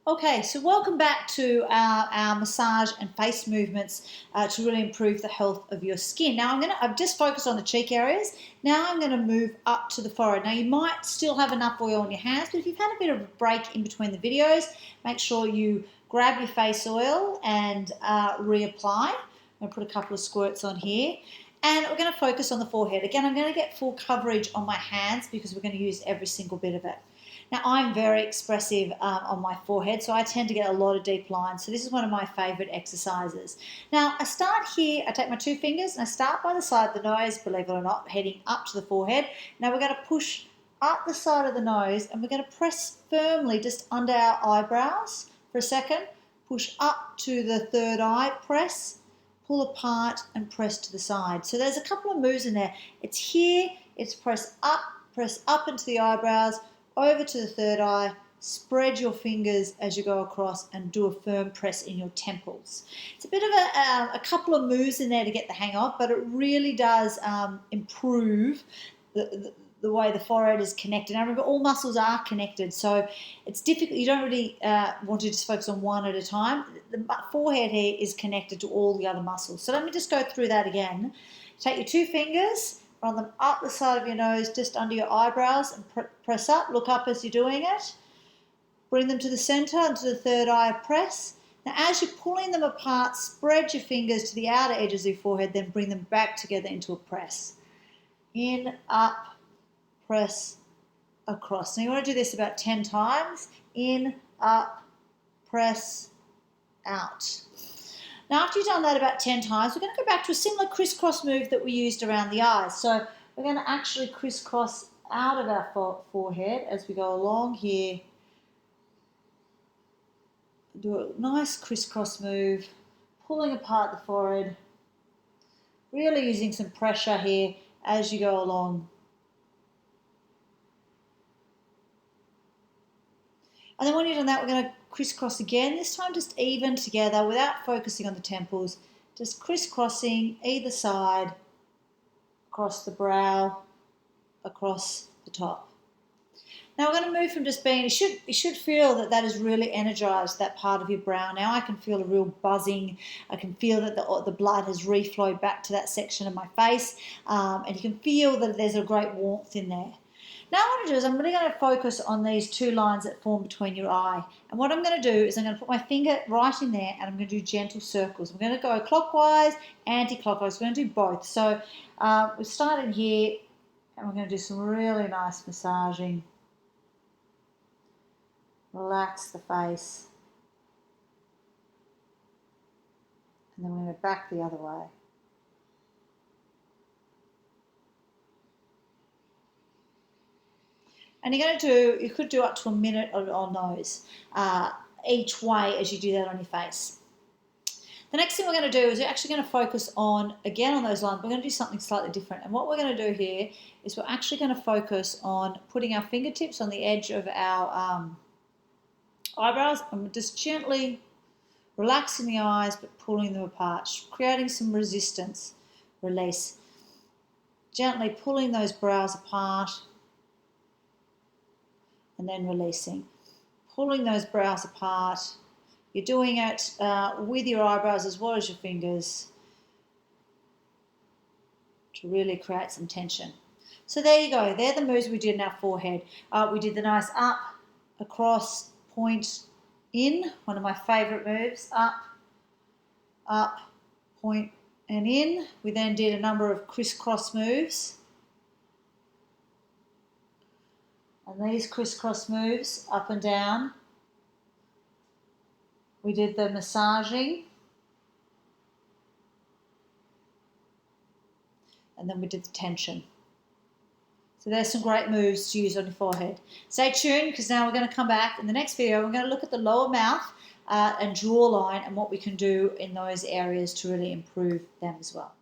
Okay, so welcome back to our massage and face movements to really improve the health of your skin. Now I've just focused on the cheek areas. Now I'm going to move up to the forehead. Now you might still have enough oil on your hands, but if you've had a bit of a break in between the videos, make sure you grab your face oil and reapply. I'm going to put a couple of squirts on here. And we're going to focus on the forehead. Again, I'm going to get full coverage on my hands because we're going to use every single bit of it. Now, I'm very expressive on my forehead, so I tend to get a lot of deep lines. So this is one of my favourite exercises. Now, I start here, I take my two fingers and I start by the side of the nose, believe it or not, heading up to the forehead. Now, we're going to push up the side of the nose and we're going to press firmly just under our eyebrows for a second. Push up to the third eye, press, pull apart and press to the side. So there's a couple of moves in there. It's here, it's press up into the eyebrows, over to the third eye, spread your fingers as you go across and do a firm press in your temples. It's a bit of a couple of moves in there to get the hang of, but it really does improve the way the forehead is connected. Now remember, all muscles are connected, so it's difficult. You don't really want to just focus on one at a time. The forehead here is connected to all the other muscles. So let me just go through that again. Take your two fingers, run them up the side of your nose, just under your eyebrows, and press up. Look up as you're doing it. Bring them to the center, and to the third eye, press. Now, as you're pulling them apart, spread your fingers to the outer edges of your forehead, then bring them back together into a press. In, up, press, across. Now, you want to do this about 10 times. In, up, press, out. Now, after you've done that about 10 times, we're going to go back to a similar crisscross move that we used around the eyes. So we're going to actually crisscross out of our forehead as we go along here. Do a nice crisscross move, pulling apart the forehead, really using some pressure here as you go along. And then when you've done that, we're going to crisscross again, this time just even together without focusing on the temples, just crisscrossing either side, across the brow, across the top. Now we're going to move from just being, you should feel that is really energized, that part of your brow. Now I can feel a real buzzing. I can feel that the blood has reflowed back to that section of my face, and you can feel that there's a great warmth in there. Now what I'm going to do is I'm really going to focus on these two lines that form between your eye. And what I'm going to do is I'm going to put my finger right in there and I'm going to do gentle circles. I'm going to go clockwise, anti-clockwise. We're going to do both. So we start in here and we're going to do some really nice massaging. Relax the face. And then we're going to back the other way. And you're going to do, you could do up to a minute on those each way as you do that on your face. The next thing we're going to do is we're actually going to focus on, again on those lines, we're going to do something slightly different. And what we're going to do here is we're actually going to focus on putting our fingertips on the edge of our eyebrows and just gently relaxing the eyes but pulling them apart, creating some resistance, release. Gently pulling those brows apart, and then releasing. Pulling those brows apart. You're doing it with your eyebrows as well as your fingers to really create some tension. So there you go. They're the moves we did in our forehead. We did the nice up, across, point, in. One of my favourite moves. Up, point, and in. We then did a number of crisscross moves. And these crisscross moves, up and down. We did the massaging. And then we did the tension. So there's some great moves to use on your forehead. Stay tuned because now we're going to come back in the next video. We're going to look at the lower mouth and jawline and what we can do in those areas to really improve them as well.